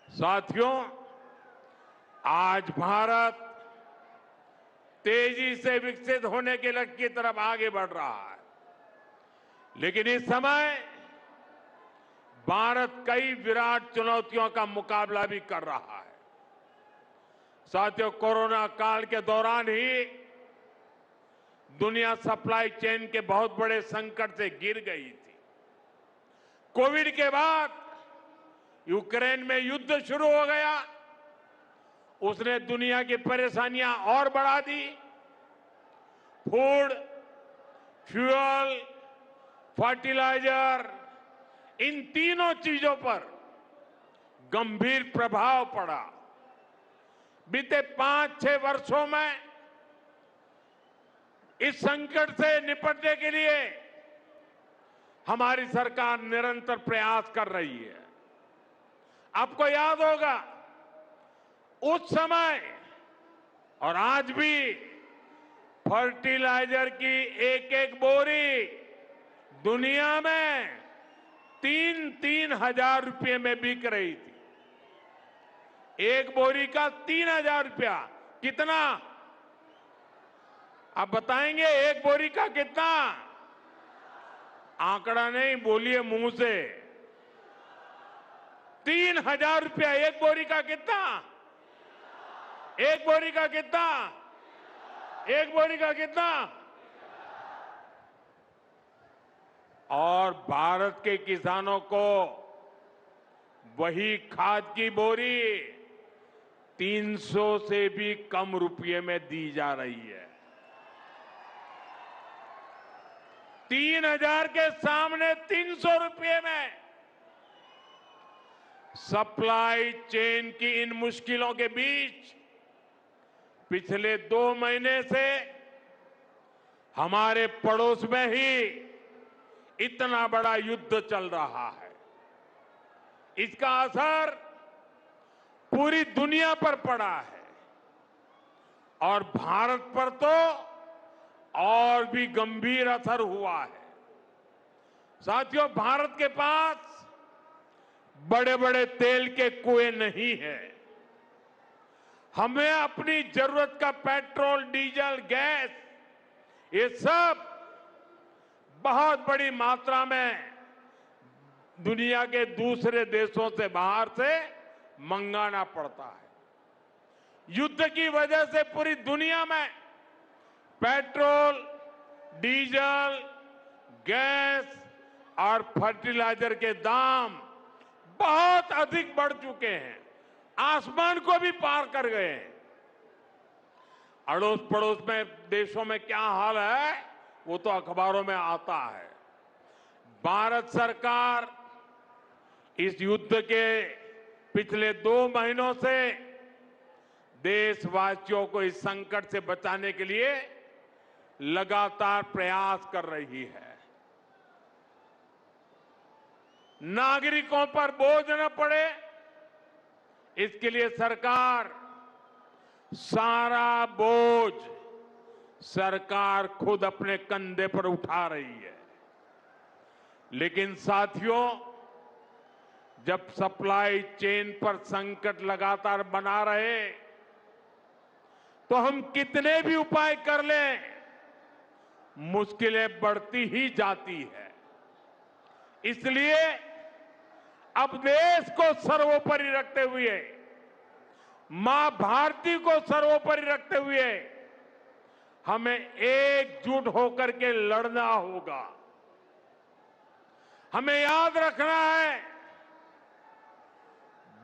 साथियों, आज भारत तेजी से विकसित होने के लक्ष्य की तरफ आगे बढ़ रहा है, लेकिन इस समय भारत कई विराट चुनौतियों का मुकाबला भी कर रहा है। साथियों, कोरोना काल के दौरान ही दुनिया सप्लाई चेन के बहुत बड़े संकट से गिर गई थी। कोविड के बाद यूक्रेन में युद्ध शुरू हो गया, उसने दुनिया की परेशानियां और बढ़ा दी। फूड, फ्यूल, फर्टिलाइजर, इन तीनों चीजों पर गंभीर प्रभाव पड़ा। बीते 5-6 वर्षों में इस संकट से निपटने के लिए हमारी सरकार निरंतर प्रयास कर रही है। आपको याद होगा, उस समय और आज भी फर्टिलाइजर की एक एक बोरी दुनिया में 3-3 हजार रुपये में बिक रही थी। एक बोरी का 3,000 रुपया। कितना? आप बताएंगे एक बोरी का कितना? आंकड़ा नहीं, बोलिए मुंह से। 3,000 रुपया एक बोरी का। कितना? एक बोरी का कितना? एक बोरी का कितना? और भारत के किसानों को वही खाद की बोरी 300 से भी कम रुपये में दी जा रही है। 3,000 के सामने 300 रुपये में। सप्लाई चेन की इन मुश्किलों के बीच पिछले 2 महीने से हमारे पड़ोस में ही इतना बड़ा युद्ध चल रहा है। इसका असर पूरी दुनिया पर पड़ा है और भारत पर तो और भी गंभीर असर हुआ है। साथियों, भारत के पास बड़े बड़े तेल के कुएं नहीं है। हमें अपनी जरूरत का पेट्रोल, डीजल, गैस, ये सब बहुत बड़ी मात्रा में दुनिया के दूसरे देशों से, बाहर से मंगाना पड़ता है। युद्ध की वजह से पूरी दुनिया में पेट्रोल, डीजल, गैस और फर्टिलाइजर के दाम बहुत अधिक बढ़ चुके हैं, आसमान को भी पार कर गए हैं। अड़ोस पड़ोस में देशों में क्या हाल है वो तो अखबारों में आता है। भारत सरकार इस युद्ध के पिछले 2 महीनों से देशवासियों को इस संकट से बचाने के लिए लगातार प्रयास कर रही है। नागरिकों पर बोझ न पड़े, इसके लिए सरकार सारा बोझ सरकार खुद अपने कंधे पर उठा रही है। लेकिन साथियों, जब सप्लाई चेन पर संकट लगातार बना रहे तो हम कितने भी उपाय कर लें, मुश्किलें बढ़ती ही जाती है। इसलिए अब देश को सर्वोपरि रखते हुए, मां भारती को सर्वोपरि रखते हुए हमें एकजुट होकर के लड़ना होगा। हमें याद रखना है,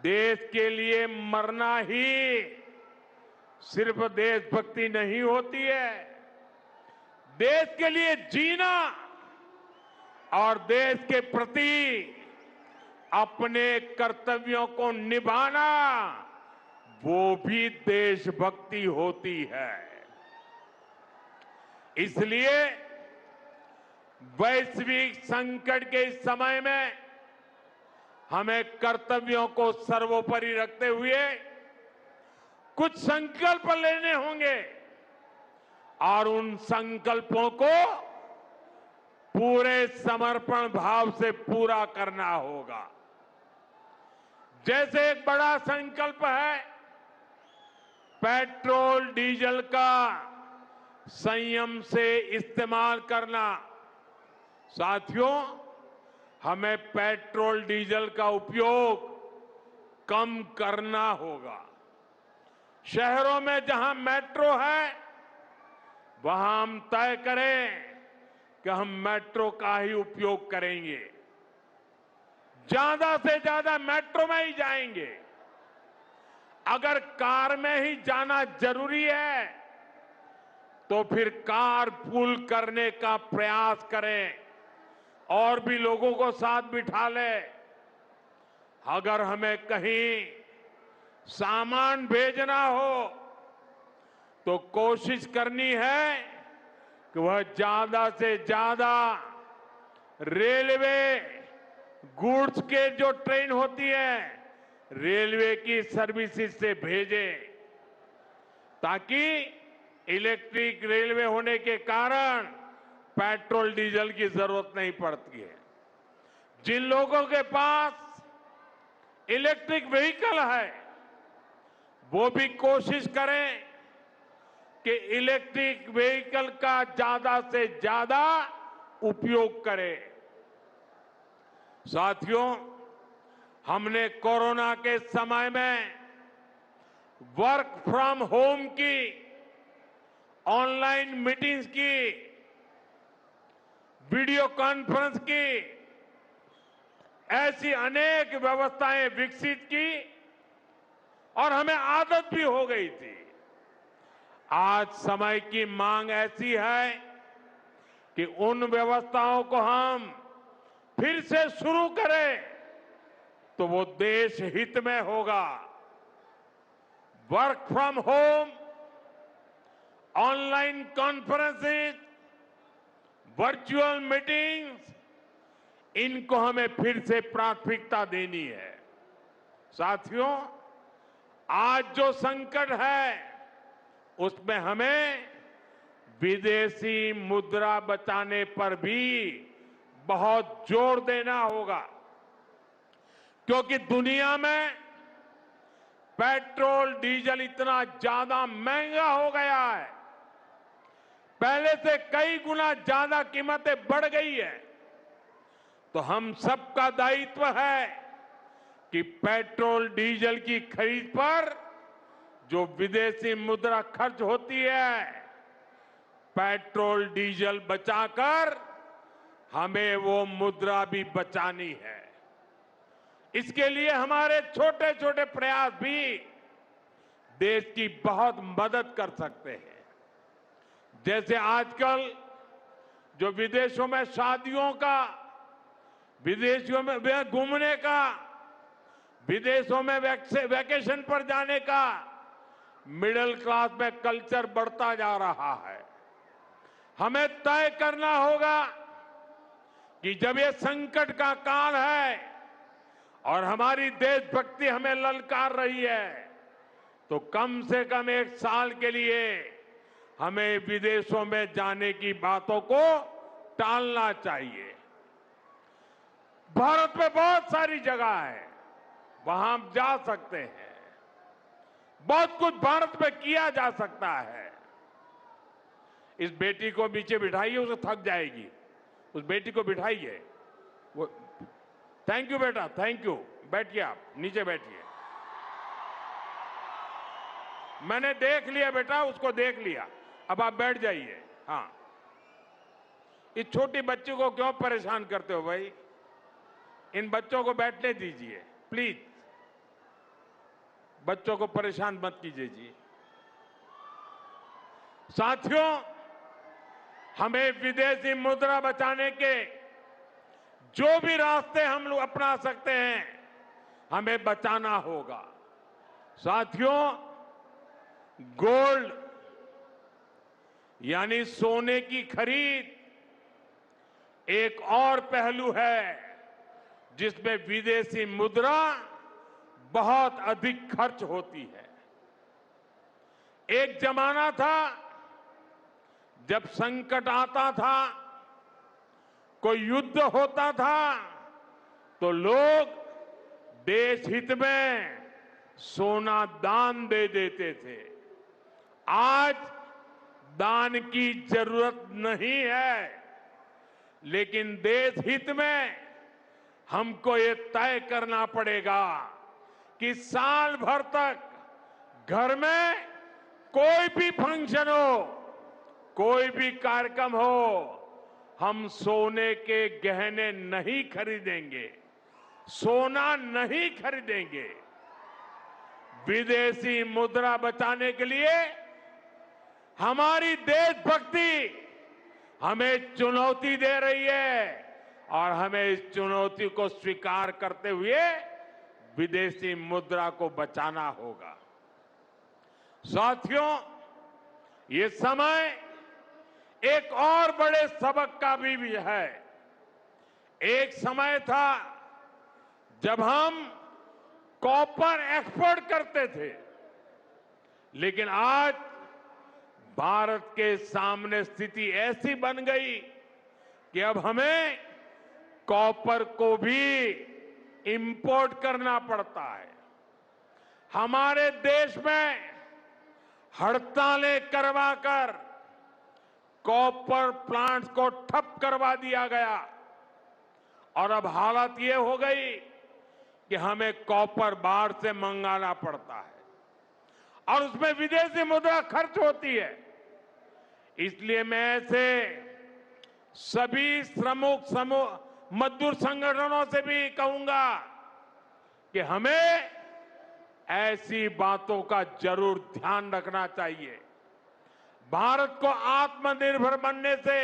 देश के लिए मरना ही सिर्फ देशभक्ति नहीं होती है। देश के लिए जीना और देश के प्रति अपने कर्तव्यों को निभाना, वो भी देशभक्ति होती है। इसलिए वैश्विक संकट के इस समय में हमें कर्तव्यों को सर्वोपरि रखते हुए कुछ संकल्प लेने होंगे और उन संकल्पों को पूरे समर्पण भाव से पूरा करना होगा। जैसे एक बड़ा संकल्प है पेट्रोल डीजल का संयम से इस्तेमाल करना। साथियों, हमें पेट्रोल डीजल का उपयोग कम करना होगा। शहरों में जहां मेट्रो है वहां हम तय करें कि हम मेट्रो का ही उपयोग करेंगे, ज्यादा से ज्यादा मेट्रो में ही जाएंगे। अगर कार में ही जाना जरूरी है तो फिर कार पूल करने का प्रयास करें और भी लोगों को साथ बिठा ले। अगर हमें कहीं सामान भेजना हो तो कोशिश करनी है कि वह ज्यादा से ज्यादा रेलवे गुड्स के जो ट्रेन होती है रेलवे की सर्विसेज से भेजे, ताकि इलेक्ट्रिक रेलवे होने के कारण पेट्रोल डीजल की जरूरत नहीं पड़ती है। जिन लोगों के पास इलेक्ट्रिक व्हीकल है वो भी कोशिश करें कि इलेक्ट्रिक व्हीकल का ज्यादा से ज्यादा उपयोग करें। साथियों, हमने कोरोना के समय में वर्क फ्रॉम होम की, ऑनलाइन मीटिंग्स की, वीडियो कॉन्फ्रेंस की, ऐसी अनेक व्यवस्थाएं विकसित की और हमें आदत भी हो गई थी। आज समय की मांग ऐसी है कि उन व्यवस्थाओं को हम फिर से शुरू करें तो वो देश हित में होगा। Work from home, online conferences, virtual meetings, इनको हमें फिर से प्राथमिकता देनी है। साथियों, आज जो संकट है उसमें हमें विदेशी मुद्रा बचाने पर भी बहुत जोर देना होगा, क्योंकि दुनिया में पेट्रोल डीजल इतना ज्यादा महंगा हो गया है, पहले से कई गुना ज्यादा कीमतें बढ़ गई है। तो हम सबका दायित्व है कि पेट्रोल डीजल की खरीद पर जो विदेशी मुद्रा खर्च होती है, पेट्रोल डीजल बचाकर हमें वो मुद्रा भी बचानी है। इसके लिए हमारे छोटे छोटे प्रयास भी देश की बहुत मदद कर सकते हैं। जैसे आजकल जो विदेशों में शादियों का, विदेशों में घूमने का, विदेशों में वैकेशन पर जाने का मिडिल क्लास में कल्चर बढ़ता जा रहा है। हमें तय करना होगा कि जब ये संकट का काल है और हमारी देशभक्ति हमें ललकार रही है तो कम से कम एक साल के लिए हमें विदेशों में जाने की बातों को टालना चाहिए। भारत में बहुत सारी जगह है, वहां हम जा सकते हैं, बहुत कुछ भारत में किया जा सकता है। इस बेटी को नीचे बिठाइए, उसे थक जाएगी, उस बेटी को बिठाइए। वो थैंक यू बेटा, थैंक यू। बैठिए, आप नीचे बैठिए। मैंने देख लिया बेटा, उसको देख लिया, अब आप बैठ जाइए। हाँ, इस छोटी बच्ची को क्यों परेशान करते हो भाई? इन बच्चों को बैठने दीजिए प्लीज, बच्चों को परेशान मत कीजिए जी। साथियों, हमें विदेशी मुद्रा बचाने के जो भी रास्ते हम लोग अपना सकते हैं हमें बचाना होगा। साथियों, गोल्ड यानी सोने की खरीद एक और पहलू है जिसमें विदेशी मुद्रा बहुत अधिक खर्च होती है। एक जमाना था जब संकट आता था, कोई युद्ध होता था तो लोग देश हित में सोना दान दे देते थे। आज दान की जरूरत नहीं है, लेकिन देश हित में हमको ये तय करना पड़ेगा कि साल भर तक घर में कोई भी फंक्शन हो, कोई भी कार्यक्रम हो, हम सोने के गहने नहीं खरीदेंगे, सोना नहीं खरीदेंगे। विदेशी मुद्रा बचाने के लिए हमारी देशभक्ति हमें चुनौती दे रही है और हमें इस चुनौती को स्वीकार करते हुए विदेशी मुद्रा को बचाना होगा। साथियों, ये समय एक और बड़े सबक का भी है। एक समय था जब हम कॉपर एक्सपोर्ट करते थे, लेकिन आज भारत के सामने स्थिति ऐसी बन गई कि अब हमें कॉपर को भी इंपोर्ट करना पड़ता है। हमारे देश में हड़तालें करवाकर कॉपर प्लांट्स को ठप करवा दिया गया और अब हालत ये हो गई कि हमें कॉपर बाहर से मंगाना पड़ता है और उसमें विदेशी मुद्रा खर्च होती है। इसलिए मैं ऐसे सभी श्रमिक समूह मजदूर संगठनों से भी कहूंगा कि हमें ऐसी बातों का जरूर ध्यान रखना चाहिए। भारत को आत्मनिर्भर बनने से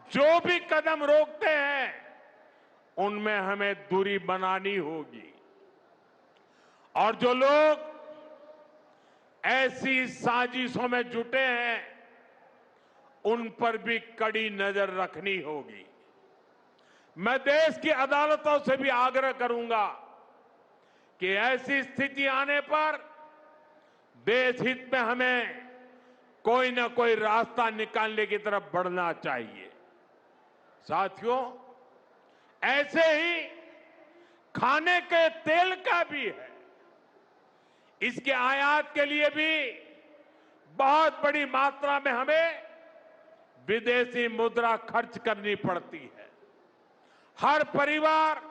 जो भी कदम रोकते हैं उनमें हमें दूरी बनानी होगी और जो लोग ऐसी साजिशों में जुटे हैं उन पर भी कड़ी नजर रखनी होगी। मैं देश की अदालतों से भी आग्रह करूंगा कि ऐसी स्थिति आने पर देश हित में हमें कोई ना कोई रास्ता निकालने की तरफ बढ़ना चाहिए। साथियों, ऐसे ही खाने के तेल का भी है। इसके आयात के लिए भी बहुत बड़ी मात्रा में हमें विदेशी मुद्रा खर्च करनी पड़ती है। हर परिवार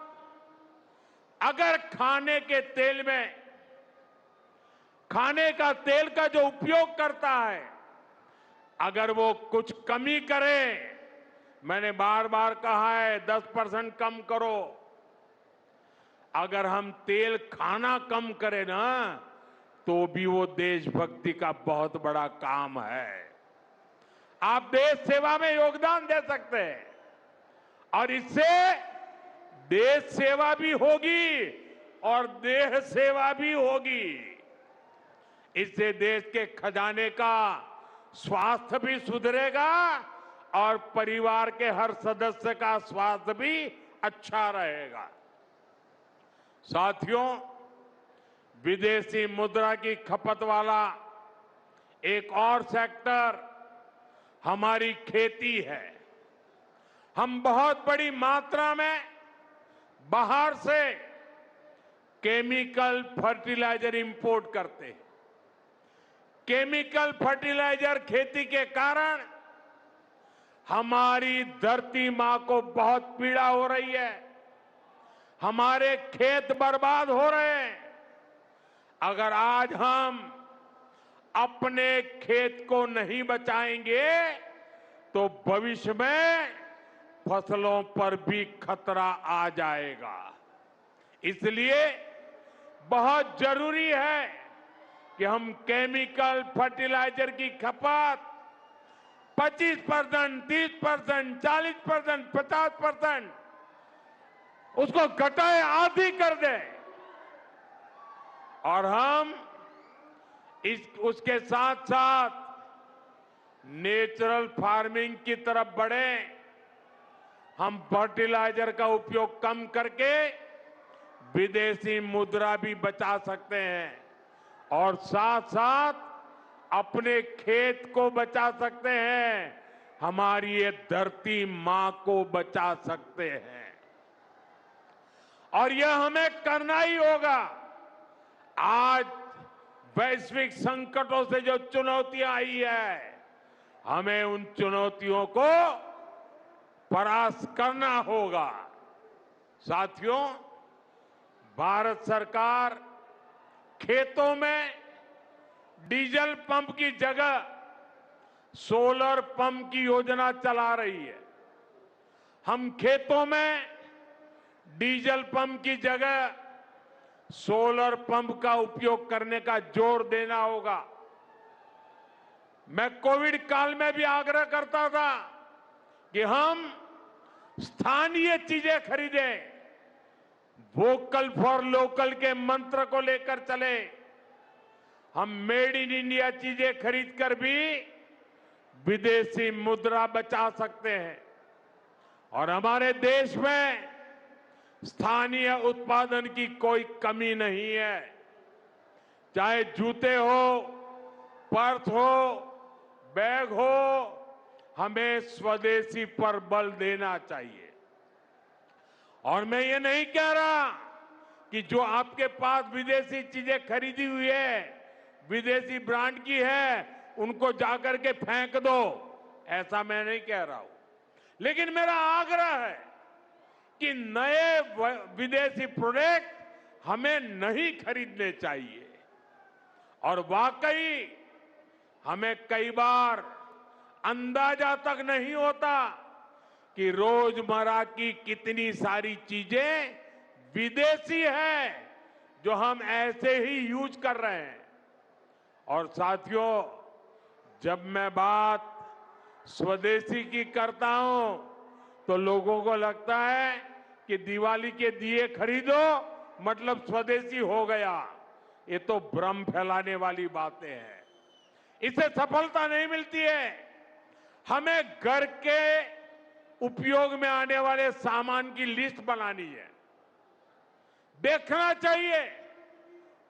अगर खाने के तेल में खाने का तेल का जो उपयोग करता है, अगर वो कुछ कमी करे, मैंने बार बार कहा है 10% कम करो। अगर हम तेल खाना कम करें ना, तो भी वो देशभक्ति का बहुत बड़ा काम है। आप देश सेवा में योगदान दे सकते हैं और इससे देश सेवा भी होगी और देह सेवा भी होगी। इससे देश के खजाने का स्वास्थ्य भी सुधरेगा और परिवार के हर सदस्य का स्वास्थ्य भी अच्छा रहेगा। साथियों, विदेशी मुद्रा की खपत वाला एक और सेक्टर हमारी खेती है। हम बहुत बड़ी मात्रा में बाहर से केमिकल फर्टिलाइजर इंपोर्ट करते हैं। केमिकल फर्टिलाइजर खेती के कारण हमारी धरती मां को बहुत पीड़ा हो रही है। हमारे खेत बर्बाद हो रहे हैं। अगर आज हम अपने खेत को नहीं बचाएंगे तो भविष्य में फसलों पर भी खतरा आ जाएगा। इसलिए बहुत जरूरी है कि हम केमिकल फर्टिलाइजर की खपत 25%, 30%, 40%, 50% उसको घटाए, आधी कर दें और हम उसके साथ साथ नेचुरल फार्मिंग की तरफ बढ़ें। हम फर्टिलाइजर का उपयोग कम करके विदेशी मुद्रा भी बचा सकते हैं और साथ साथ अपने खेत को बचा सकते हैं, हमारी ये धरती मां को बचा सकते हैं। और यह हमें करना ही होगा। आज वैश्विक संकटों से जो चुनौतियां आई है, हमें उन चुनौतियों को परास्त करना होगा। साथियों, भारत सरकार खेतों में डीजल पंप की जगह सोलर पंप की योजना चला रही है। हम खेतों में डीजल पंप की जगह सोलर पंप का उपयोग करने का जोर देना होगा। मैं कोविड काल में भी आग्रह करता था कि हम स्थानीय चीजें खरीदें, वोकल फॉर लोकल के मंत्र को लेकर चले। हम मेड इन इंडिया चीजें खरीदकर भी विदेशी मुद्रा बचा सकते हैं और हमारे देश में स्थानीय उत्पादन की कोई कमी नहीं है। चाहे जूते हो, पर्स हो, बैग हो, हमें स्वदेशी पर बल देना चाहिए। और मैं ये नहीं कह रहा कि जो आपके पास विदेशी चीजें खरीदी हुई है, विदेशी ब्रांड की है, उनको जाकर के फेंक दो, ऐसा मैं नहीं कह रहा हूं। लेकिन मेरा आग्रह है कि नए विदेशी प्रोडक्ट हमें नहीं खरीदने चाहिए। और वाकई हमें कई बार अंदाजा तक नहीं होता कि रोजमर्रा की कितनी सारी चीजें विदेशी हैं जो हम ऐसे ही यूज कर रहे हैं। और साथियों, जब मैं बात स्वदेशी की करता हूं तो लोगों को लगता है कि दिवाली के दिए खरीदो मतलब स्वदेशी हो गया। ये तो भ्रम फैलाने वाली बातें हैं। इससे सफलता नहीं मिलती है। हमें घर के उपयोग में आने वाले सामान की लिस्ट बनानी है। देखना चाहिए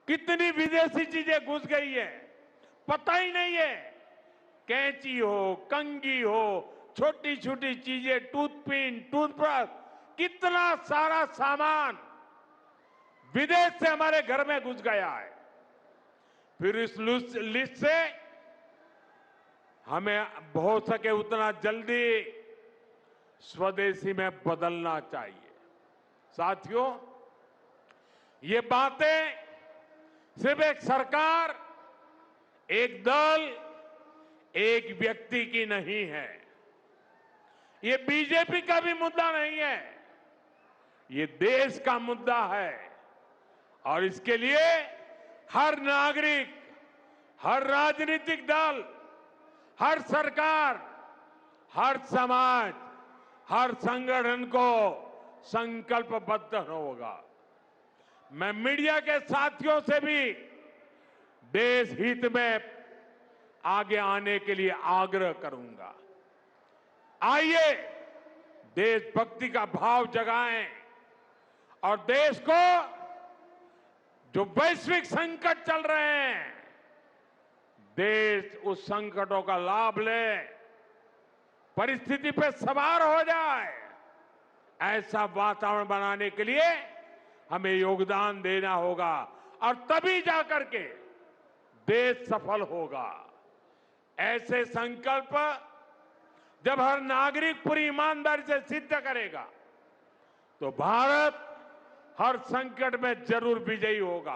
कितनी विदेशी चीजें घुस गई है, पता ही नहीं है। कैंची हो, कंघी हो, छोटी छोटी चीजें, टूथपिन, टूथब्रश, कितना सारा सामान विदेश से हमारे घर में घुस गया है। फिर इस लिस्ट से हमें हो सके उतना जल्दी स्वदेशी में बदलना चाहिए। साथियों, ये बातें सिर्फ एक सरकार, एक दल, एक व्यक्ति की नहीं है। ये बीजेपी का भी मुद्दा नहीं है, ये देश का मुद्दा है। और इसके लिए हर नागरिक, हर राजनीतिक दल, हर सरकार, हर समाज, हर संगठन को संकल्पबद्ध होगा। मैं मीडिया के साथियों से भी देश हित में आगे आने के लिए आग्रह करूंगा। आइए देशभक्ति का भाव जगाएं और देश को जो वैश्विक संकट चल रहे हैं, देश उस संकटों का लाभ ले, परिस्थिति पे सवार हो जाए। ऐसा वातावरण बनाने के लिए हमें योगदान देना होगा और तभी जाकर के देश सफल होगा। ऐसे संकल्प जब हर नागरिक पूरी ईमानदारी से सिद्ध करेगा तो भारत हर संकट में जरूर विजयी होगा।